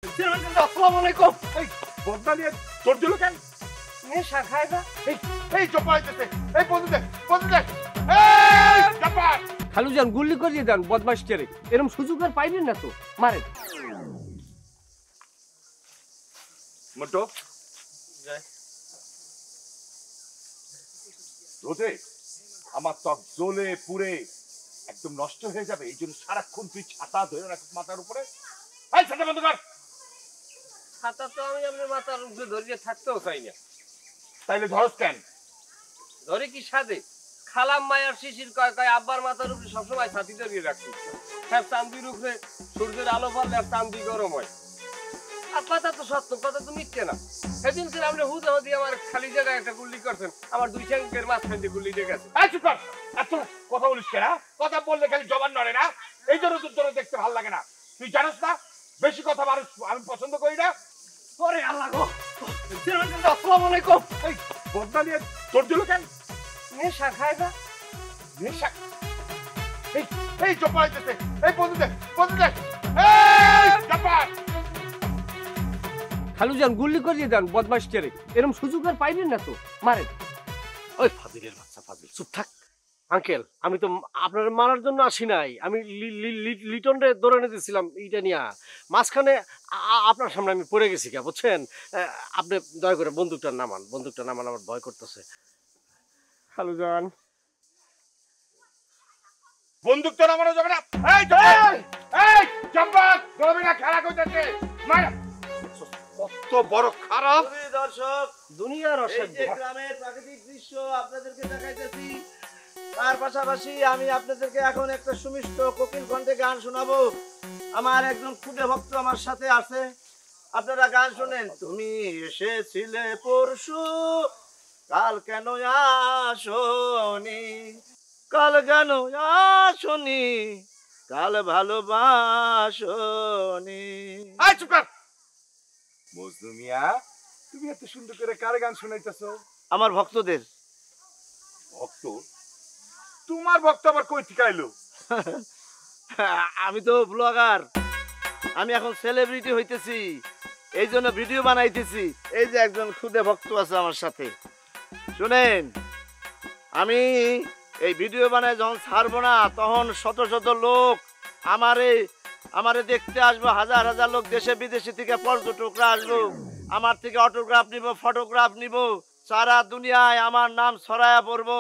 আসসালামু আলাইকুম। এই বদনা নিয়ে তোর দিল কেন? নেশা খায় না। এই জব্বার আইতেছে। এই বন্ধু দে, বন্ধু দে। এই জব্বার! খালুজান গুল্লি করিয়ে দেন বদমাইশটারে। এরকম সুযোগ আর পাইবেন না তো, মারেন। মোটো রোদে আমার ত্বক জ্বলে পুড়ে একদম নষ্ট হয়ে যাবে, এই জন্য সারাক্ষণ তুই ছাতা ধরে রাখিস মাথার উপরে। এই ছাতা বন্ধ কর। ছাতা তো আমি আপনার মাথার উপরে ধরিয়ে থাকতেও চাই না। তাইলে ধরস কেন? ধরে কি সাদে খালাম মায়ার শিশির কয় কয় আব্বার মাথার উপরে সবসময় ছাতি ধরিয়ে রাখছি। হ্যাঁ, চান্দির উপরে সূর্যের আলো পড়লে আর চান্দি গরম হয়। আর কথা তো সত্য, কথা তো মিথ্যে না। সেদিন ছিল আপনি হুদা হুদি আমার খালি জায়গায় একটা গুল্লি করছেন, আমার দুই ঠ্যাঙ্কের মাঝখান দিয়ে গুল্লি দিয়ে গেছে। এই চুপ কর। এত কথা বলিস কেন? কথা বললে খালি জবান নড়ে না, এই জন্য তোর তোর দেখতে ভালো লাগে না। তুই জানিস না বেশি কথা মানুষ আমি পছন্দ করি না। ওরে আল্লাহ গো, আসসালামু আলাইকুম। এই বদনা নিয়ে তোর দিল কেন? নেশা খায় না। নেশা? এই জব্বার আইতেছে। এই বন্ধু দে, বন্ধু দে। এই জব্বার! খালুজান গুল্লি করিয়ে দেন বদমাইশটারে। এরকম সুযোগ আর পাইবেন না তো, মারেন। ওই ফাজিলের বাচ্চা ফাজিল, চুপ থাক। আঙ্কেল, আমি তো আপনার মারার জন্য আসি নাই। আমি লিটনরে ধরে নিতেছিলাম এইটা নিয়ে। মাঝখানে আপনার সামনে আমি পড়ে গেছি কে বুঝছেন? আপনি দয়া করে বন্দুকটা নামান, বন্দুকটা নামান, আমার ভয় করতেছে। খালুজান, বন্দুক তো নামানো যাবে না। এই জব্বার! এই জব্বার! ধরবি না, খেলা কইতাছে। মার! কত বড় খারাপ। দর্শক, দুনিয়ার এই অসাধ্য। যে গ্রামের প্রাকৃতিক দৃশ্য আপনাদেরকে দেখাইতেছি, তার পাশাপাশি আমি আপনাদেরকে এখন একটা সুমিষ্ট কোকিল কণ্ঠে গান শোনাবো। আমার একজন ক্ষুদে ভক্ত আমার সাথে আছে, আপনারা গান শোনেন। তুমি এসেছিলে পরশু, কাল কেন আসনি, কাল কেন আসনি, কাল ভালোবাসনি। এই চুপ কর। মজনু মিয়া, তুমি এত সুন্দর করে কার গান শোনাইতেছো? আমার ভক্তদের। ভক্ত? তোমার ভক্ত আবার কই থেকে আইলো? আমি তো ব্লগার, আমি এখন সেলিব্রিটি হইতেছি, এই জন্য ভিডিও বানাইতেছি। এই যে একজন খুদে ভক্ত আছে আমার সাথে, শুনেন। আমি এই ভিডিও বানাই যখন ছাড়বো না, তখন শত শত লোক আমারে দেখতে আসবো, হাজার হাজার লোক দেশে বিদেশে থেকে পর্যটকরা আসবো, আমার থেকে অটোগ্রাফ নিব, ফটোগ্রাফ নিব, সারা দুনিয়ায় আমার নাম ছড়ায়া পড়বো।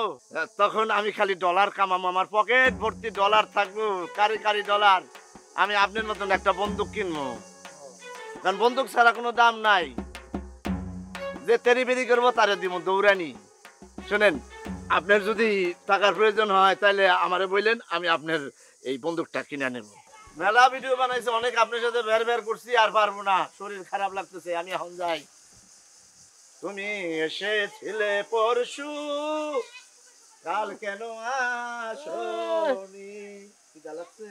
তখন আমি খালি ডলার কামাবো, আমার পকেট ভর্তি ডলার থাকবো, কারি কারি ডলার। আমি আপনার মতন একটা বন্দুক কিনবো, কারণ বন্দুক ছাড়া কোনো দাম নাই। যে তেরি বেরি করবো তারে দিব দৌড়ানি। শোনেন, আপনার যদি টাকার প্রয়োজন হয় তাহলে আমারে বললেন, আমি আপনার এই বন্দুকটা কিনে নেব। মেলা ভিডিও বানাইছে অনেক, আপনার সাথে বের বের করছি, আর পারবো না, শরীর খারাপ লাগতেছে, আমি এখন যাই। তুমি এসেছিলে পরশু, কাল কেন আসনি। খিদা লাগছে?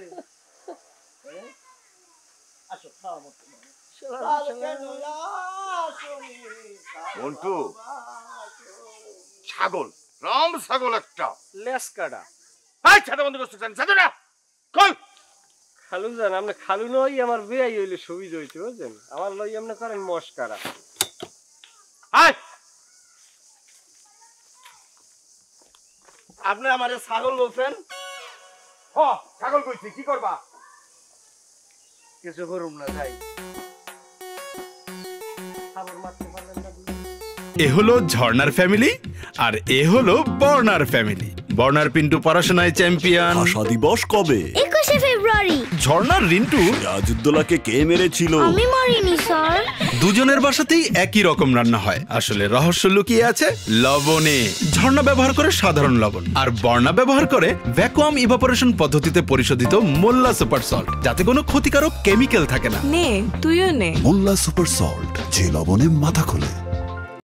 আসো, খাওয়া মতো। কাল কেন আসনি, মন্টু, ছাগল, রাম ছাগল একটা। লেসকাটা। এই ছাতা বন্ধ করতে চান, ছাতা না। কই? খালুজান, আপনি খালু নই, আমার বিয়াই হইলে সুবিধা হইতে বুঝছেন। আমার লই আপনি করেন মস্কারা। আপনি আমারে ছাগল বলছেন? হ, ছাগল কইছি, কি করবা? কিছু করুম না, যাই। খাবার মারতে পারলেন না। এ হলো ঝর্ণার ফ্যামিলি আর এ হলো বর্ণার ফ্যামিলি। বর্ণার পিন্টু পড়াশোনায় চ্যাম্পিয়ন। ভাষা দিবস কবে? 21শে ফেব্রুয়ারি। ঝর্ণার রিন্টু সিরাজউদ্দৌলাকে কে মেরেছিল? আমি মরিনি স্যার। দুজনের বাসাতেই একই রকম রান্না হয়, আসলে রহস্য লুকিয়ে আছে লবণে। ঝর্ণা ব্যবহার করে সাধারণ লবণ, আর বর্ণা ব্যবহার করে ভ্যাকুয়াম ইভাপোরেশন পদ্ধতিতে পরিশোধিত মোল্লা সুপার সল্ট, যাতে কোনো ক্ষতিকারক কেমিক্যাল থাকে না। নে, তুইও নে। মোল্লা সুপার সল্ট, যে লবণে মাথা খোলে।